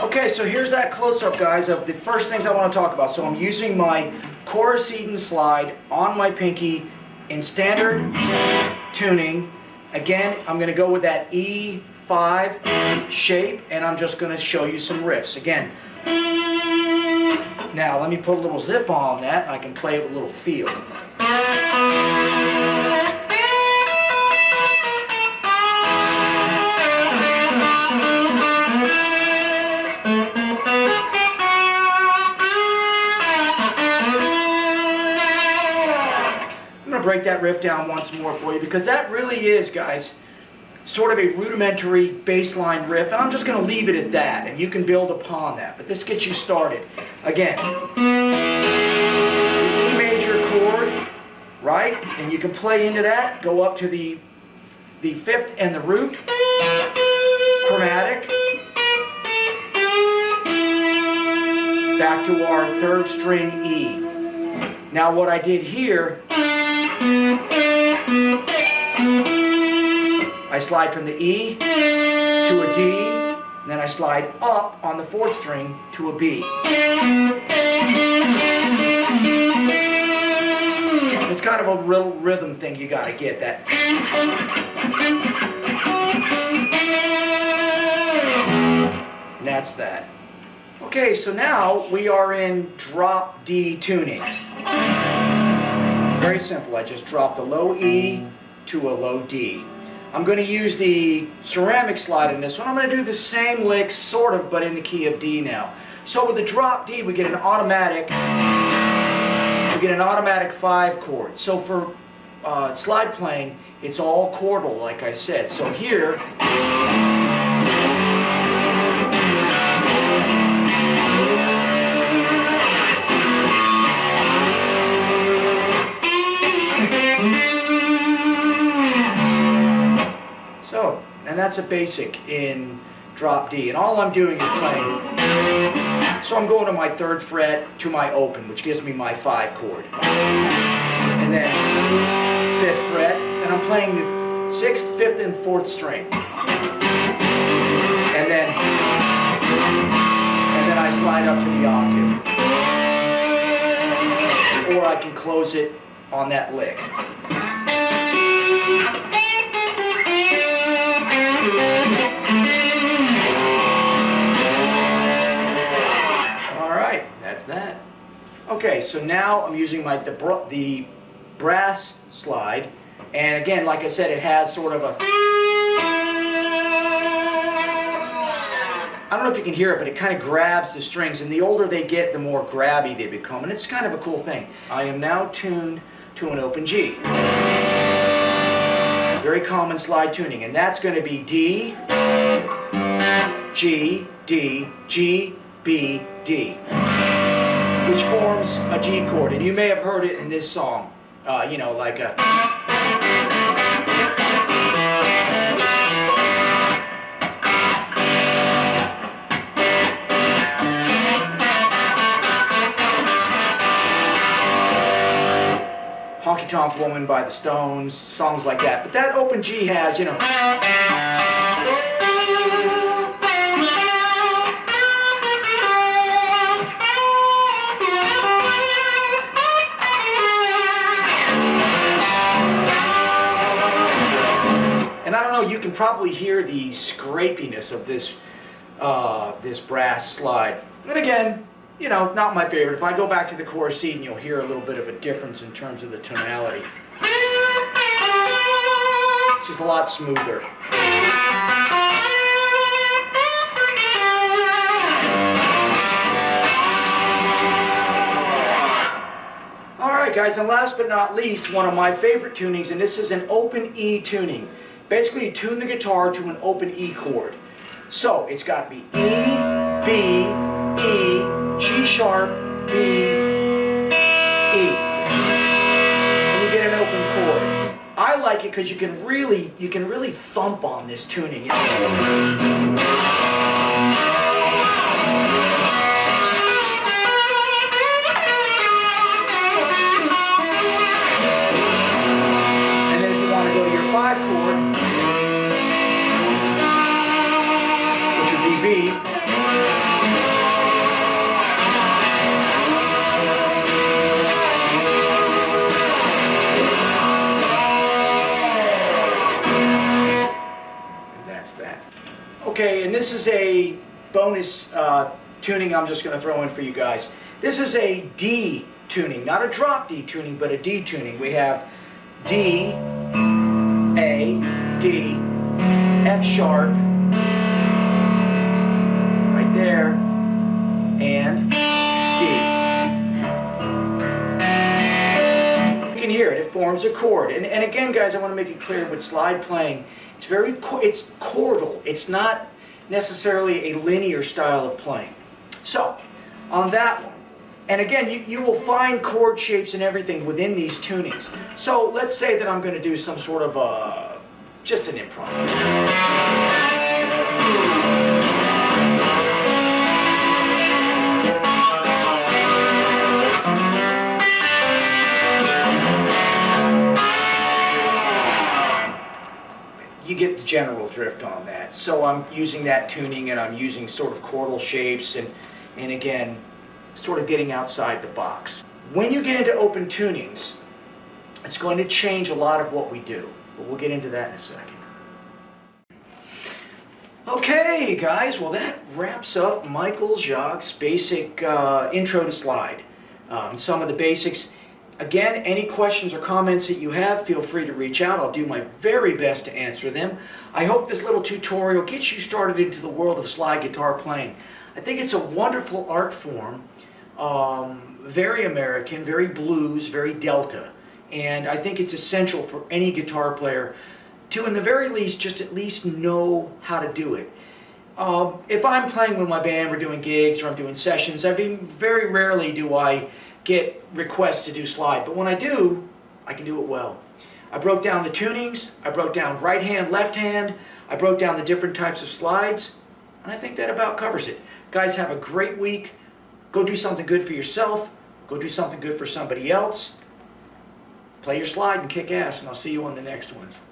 Okay, so here's that close-up, guys, of the first things I want to talk about. So I'm using my chorus Eden slide on my pinky in standard tuning. Again, I'm going to go with that E5 shape, and I'm just going to show you some riffs. Again, now let me put a little zip on that, and I can play it with a little feel. I'm going to break that riff down once more for you, because that really is, guys, sort of a rudimentary bass line riff, and I'm just going to leave it at that, and you can build upon that. But this gets you started. Again, the E major chord, right? And you can play into that, go up to the fifth and the root, chromatic, back to our third string E. Now what I did here, I slide from the E to a D, and then I slide up on the fourth string to a B. It's kind of a real rhythm thing you got to get that. And that's that. Okay, so now we are in drop D tuning. Very simple. I just dropped a low E to a low D. I'm going to use the ceramic slide in this one. I'm going to do the same licks, sort of, but in the key of D now. So with the drop D, we get an automatic 5 chord. So for slide playing, it's all chordal, like I said. So here, and that's a basic in drop D, and all I'm doing is playing. So I'm going to my 3rd fret to my open, which gives me my 5 chord, and then 5th fret, and I'm playing the 6th, 5th, and 4th string, and then I slide up to the octave, or I can close it on that lick. Alright, that's that. Okay, so now I'm using the brass slide, and again, like I said, it has sort of a, I don't know if you can hear it, but it kind of grabs the strings, and the older they get, the more grabby they become, and it's kind of a cool thing. I am now tuned to an open G. Very common slide tuning, and that's going to be D, G, D, G, B, D, which forms a G chord, and you may have heard it in this song, you know, like a... Honky Tonk Woman by the Stones, songs like that. But that open G has, you know... And I don't know, you can probably hear the scrapiness of this, this brass slide. And again, you know, not my favorite. If I go back to the chorus Eden, you'll hear a little bit of a difference in terms of the tonality. It's just a lot smoother. Alright guys, and last but not least, one of my favorite tunings, and this is an open E tuning. Basically, you tune the guitar to an open E chord. So, it's got to be E, B, E, G sharp, B, E. And you get an open chord. I like it because you can really thump on this tuning. You know? And then if you want to go to your 5 chord, which would be B, this is a bonus tuning I'm just going to throw in for you guys. This is a D tuning, not a drop D tuning, but a D tuning. We have D, A, D, F sharp, right there, and D. You can hear it, it forms a chord. And again, guys, I want to make it clear with slide playing, it's chordal. It's not necessarily a linear style of playing. So, on that one, and again, you will find chord shapes and everything within these tunings. So let's say that I'm going to do some sort of just an improv. You get the general drift on that. So I'm using that tuning, and I'm using sort of chordal shapes, and again, sort of getting outside the box. When you get into open tunings, it's going to change a lot of what we do, but we'll get into that in a second. Okay, guys, well, that wraps up Michael Jacques' basic intro to slide. Some of the basics. Again, any questions or comments that you have, feel free to reach out. I'll do my very best to answer them. I hope this little tutorial gets you started into the world of slide guitar playing. I think it's a wonderful art form, very American, very blues, very Delta, and I think it's essential for any guitar player to, in the very least, just at least know how to do it. If I'm playing with my band, we're doing gigs or I'm doing sessions, very rarely do I get requests to do slide, but when I do, I can do it well. I broke down the tunings, I broke down right hand, left hand, I broke down the different types of slides, and I think that about covers it. Guys, have a great week. Go do something good for yourself. Go do something good for somebody else. Play your slide and kick ass, and I'll see you on the next ones.